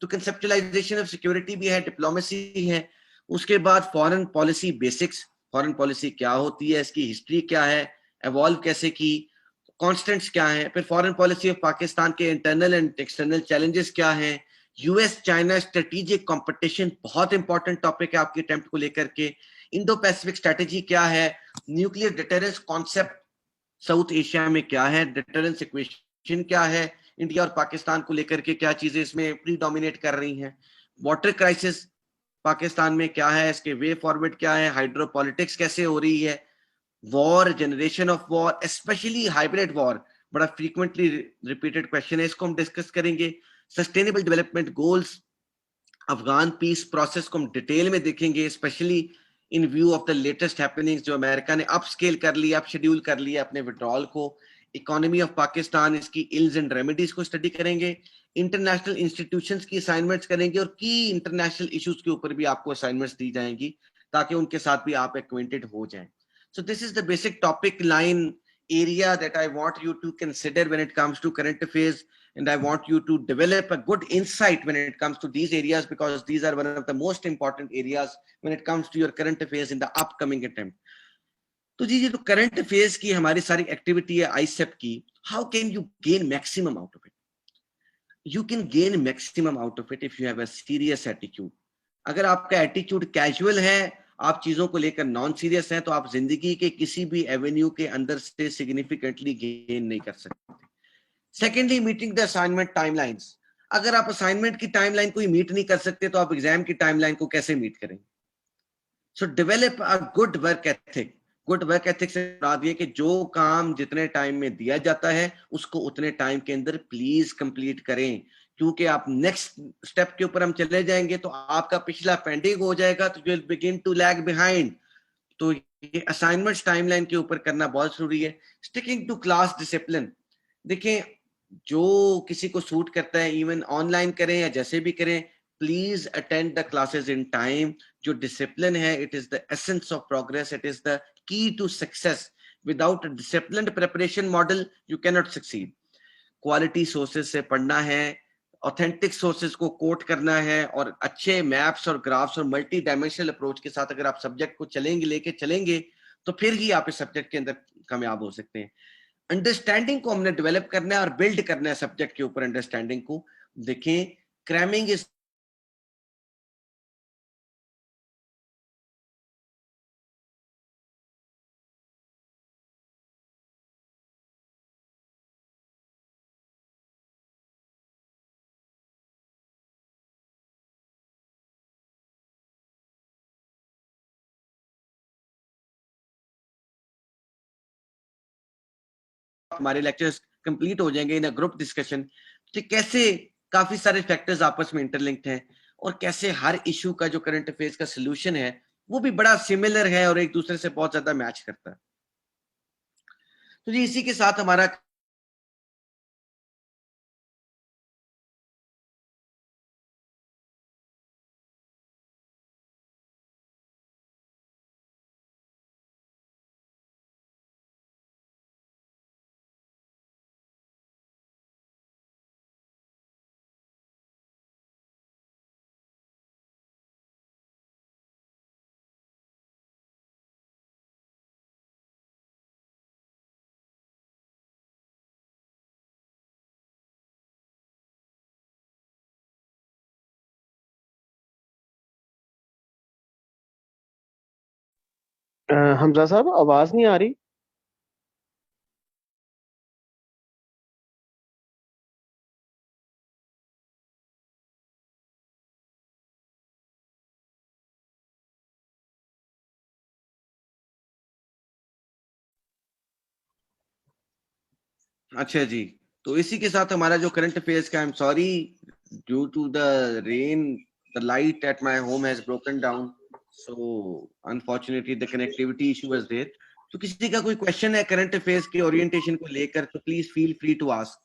तो conceptualization of security भी है, diplomacy है, उसके बाद foreign policy basics, foreign policy क्या होती है, इसकी हिस्ट्री क्या है, evolve कैसे की, कॉन्स्टेंट्स क्या हैं, फिर फॉरेन पॉलिसी ऑफ पाकिस्तान के इंटरनल एंड एक्सटर्नल चैलेंजेस क्या हैं, यूएस चाइना स्ट्रेटेजिक कंपटीशन बहुत इंपॉर्टेंट टॉपिक है आपके अटेम्प्ट को लेकर के, इंडो पैसिफिक स्ट्रेटेजी क्या है, nuclear deterrence concept south Asia में क्या है, डिटरेंस इक्वेशन क्या है, इंडिया और पाकिस्तान को लेकर के क्या चीजें इसमें प्रीडोमिनेट कर रही हैं, वाटर क्राइसिस पाकिस्तान में क्या है, इसके वे फॉरवर्ड क्या है, हाइड्रोपॉलिटिक्स कैसे हो रही है, war, generation of war, specially hybrid war, बड़ा फ्रीक्वेंटली रिपीटेड क्वेश्चन है, इसको हम डिस्कस करेंगे, sustainable development goals, Afghan peace process को हम डिटेल में देखेंगे, specially in view of the latest happenings, जो अमेरिका ने अप स्केल कर लिया, अप शेड्यूल कर लिया अपने विड्रॉल को, इकोनॉमी ऑफ पाकिस्तान, इसकी इल्स एंड रेमेडीज को स्टडी करेंगे, इंटरनेशनल इंस्टीट्यूशंस की असाइनमेंट्स करेंगे, और की इंटरनेशनल इश्यूज के ऊपर भी आपको असाइनमेंट्स दी जाएंगी ताकि उनके साथ भी आप एक्वेंटेड हो जाएं. So this is the basic topic line area that I want you to consider when it comes to current affairs, and I want you to develop a good insight when it comes to these areas, because these are one of the most important areas when it comes to your current affairs in the upcoming attempt. तो जी जो current affairs की हमारी सारी activity है ISEP की, how can you gain maximum out of it? You can gain maximum out of it if you have a serious attitude. अगर आपका attitude casual है, आप चीजों को लेकर नॉन सीरियस हैं, तो आप जिंदगी के किसी भी एवेन्यू के अंदर से सिग्निफिकेंटली गेन नहीं कर सकते. Secondly, meeting the assignment timelines. अगर आप असाइनमेंट की टाइमलाइन को मीट नहीं कर सकते तो आप एग्जाम की टाइमलाइन को कैसे मीट करेंगे? सो develop a good work ethic. Good work ethic से मुराद ये कि जो काम जितने टाइम में दिया जाता है उसको उतने टाइम के अंदर प्लीज कंप्लीट करें, क्योंकि आप नेक्स्ट स्टेप के ऊपर हम चले जाएंगे तो आपका पिछला पेंडिंग हो जाएगा, तो you will begin to lag behind. तो ये असाइनमेंट्स टाइमलाइन के ऊपर करना बहुत जरूरी है. Sticking to class discipline. देखें, जो किसी को सूट करता है, इवन ऑनलाइन करें या जैसे भी करें, please attend the classes in time. जो डिसिप्लिन है, it is the essence of progress, it is the key to success. Without a disciplined preparation model, you cannot succeed. Quality sources से पढ़ना है, authentic sources को coat करना है, और अच्छे मैप्स और ग्राफ्स और मल्टी डायमेंशनल अप्रोच के साथ अगर आप सब्जेक्ट को लेके चलेंगे तो फिर ही आप इस सब्जेक्ट के अंदर कामयाब हो सकते हैं. अंडरस्टैंडिंग को हमने डेवलप करना है और बिल्ड करना है सब्जेक्ट के ऊपर अंडरस्टैंडिंग को. देखें, क्रैमिंग इज हमारे लेक्चर्स कंप्लीट हो जाएंगे इन अ ग्रुप डिस्कशन कि कैसे काफी सारे फैक्टर्स आपस में इंटरलिंक्ड हैं और कैसे हर इशू का जो करंट अफेयर्स का सोल्यूशन है वो भी बड़ा सिमिलर है और एक दूसरे से बहुत ज्यादा मैच करता है. तो जी इसी के साथ हमारा हमजा साहब, आवाज नहीं आ रही. अच्छा जी, तो इसी के साथ हमारा जो करंट अफेयर्स का, I am sorry due to the rain the light at my home has broken down, so unfortunately the connectivity issue was there. तो किसी का कोई क्वेश्चन है करंट अफेयर्स के ओरिएंटेशन को लेकर तो please feel free to ask.